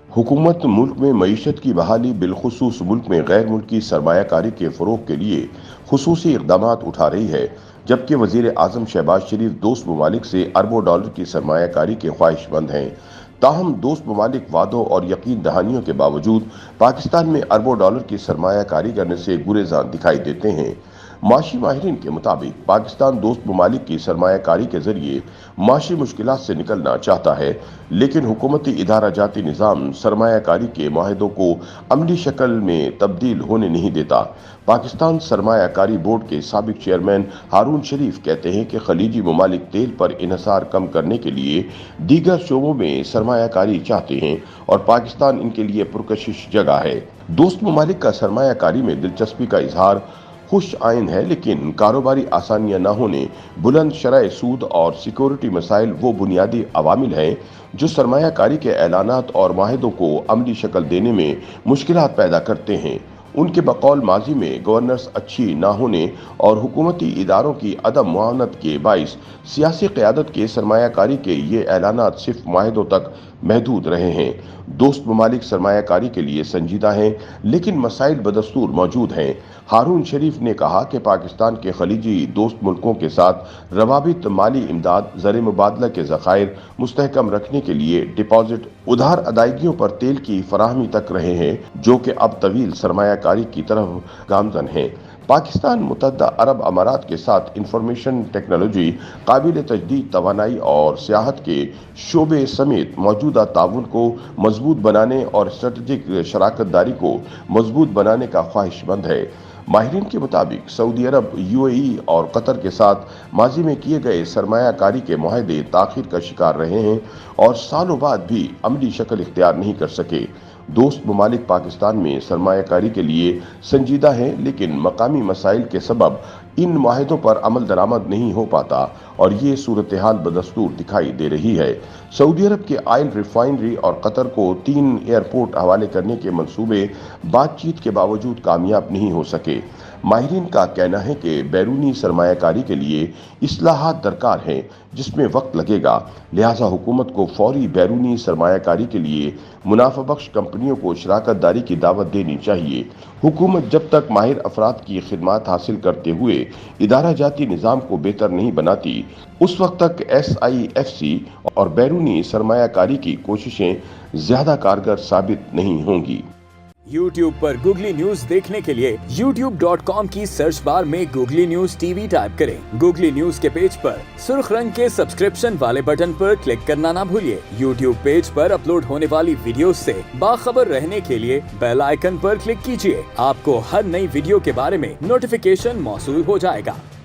हुकूमत मुल्क में मईशत की बहाली बिलखुसूस मुल्क में गैर मुल्की सरमायाकारी के फ़रोग़ के लिए खुसूसी इक़दामात उठा रही है, जबकि वज़ीर आज़म शहबाज शरीफ दोस्त ममालिक से अरबों डॉलर की सरमायाकारी के ख्वाहिशमंद हैं। ताहम दोस्त ममालिक वादों और यकीन दहानियों के बावजूद पाकिस्तान में अरबों डॉलर की सरमायाकारी करने से गुरेज़ान दिखाई देते हैं। माशी माहिरीन के मुताबिक पाकिस्तान दोस्त ममालिक की सरमायाकारी के जरिए माशी मुश्किलात से निकलना चाहता है, लेकिन हुकूमती इदारा जाती निज़ाम सरमायाकारी के माहिदों को अमली शक्ल में तब्दील होने नहीं देता। पाकिस्तान सरमायाकारी बोर्ड के साबिक चेयरमैन हारून शरीफ कहते हैं कि खलीजी ममालिक तेल पर इन्हसार कम करने के लिए दीगर शोबों में सरमायाकारी चाहते हैं और पाकिस्तान इनके लिए पुरकशिश जगह है। दोस्त ममालिक का सरमायाकारी में दिलचस्पी का इजहार खुश आइन है, लेकिन कारोबारी आसानियां न होने, बुलंद शरह सूद और सिक्योरिटी मसाइल वो बुनियादी अवामिल हैं जो सरमायाकारी के ऐलानात और माहिदों को अमली शक्ल देने में मुश्किलात पैदा करते हैं। उनके बकौल माजी में गवर्नेंस अच्छी ना होने और हुकूमती इदारों की अदम मुआवनत के बाइस सियासी क़यादत के सरमायाकारी के ये ऐलानात सिर्फ माहिदों तक महदूद रहे हैं। दोस्त ममालिक सरमायाकारी के लिए संजीदा हैं, लेकिन मसाइल बदस्तूर मौजूद हैं। हारून शरीफ ने कहा कि पाकिस्तान के खलीजी दोस्त मुल्कों के साथ रवाबित माली इमदाद, ज़र मुबादला के ज़खायर मुस्तहकम रखने के लिए डिपॉजिट, उधार अदायगियों पर तेल की फराहमी तक रहे हैं, जो कि अब तवील सरमायाकारी की तरफ गामजन हैं। पाकिस्तान मुत्तहदा अरब अमारात के साथ इंफॉर्मेशन टेक्नोलॉजी, काबिल तजदीद तवानाई और सियाहत के शोबे समेत मौजूदा ताउन को मजबूत बनाने और स्ट्रेटेजिक शराकत दारी को मजबूत बनाने का ख्वाहिशमंद है। माहिरीन के मुताबिक सऊदी अरब, यूएई और कतर के साथ माजी में किए गए सरमायाकारी के मुआहदे ताख़ीर का शिकार रहे हैं और सालों बाद भी अमली शक्ल इख्तियार नहीं कर सके। दोस्त ममालिक पाकिस्तान में सरमायाकारी के लिए संजीदा हैं, लेकिन मकामी मसाइल के सबब इन मुआहदों पर अमल दरामद नहीं हो पाता और ये सूरत हाल बदस्तूर दिखाई दे रही है। सऊदी अरब के ऑयल रिफाइनरी और कतर को 3 एयरपोर्ट हवाले करने के मंसूबे बातचीत के बावजूद कामयाब नहीं हो सके। माहिरीन का कहना है कि बैरूनी सरमायाकारी के लिए इस्लाहात दरकार हैं, जिसमें वक्त लगेगा, लिहाजा हुकूमत को फौरी बैरूनी सरमायाकारी के लिए मुनाफा बख्श कंपनियों को शराकत दारी की दावत देनी चाहिए। हुकूमत जब तक माहिर अफराद की खिदमात हासिल करते हुए इदारा जाती निज़ाम को बेहतर नहीं बनाती, उस वक्त तक SIFC और बैरूनी सरमायाकारी की कोशिशें ज़्यादा कारगर साबित नहीं होंगी। YouTube पर गूगली न्यूज देखने के लिए youtube.com की सर्च बार में गूगली न्यूज TV टाइप करें। गूगली न्यूज के पेज पर सुर्ख रंग के सब्सक्रिप्शन वाले बटन पर क्लिक करना ना भूलिए। YouTube पेज पर अपलोड होने वाली वीडियोस से बाखबर रहने के लिए बेल आइकन पर क्लिक कीजिए। आपको हर नई वीडियो के बारे में नोटिफिकेशन मौसूल हो जाएगा।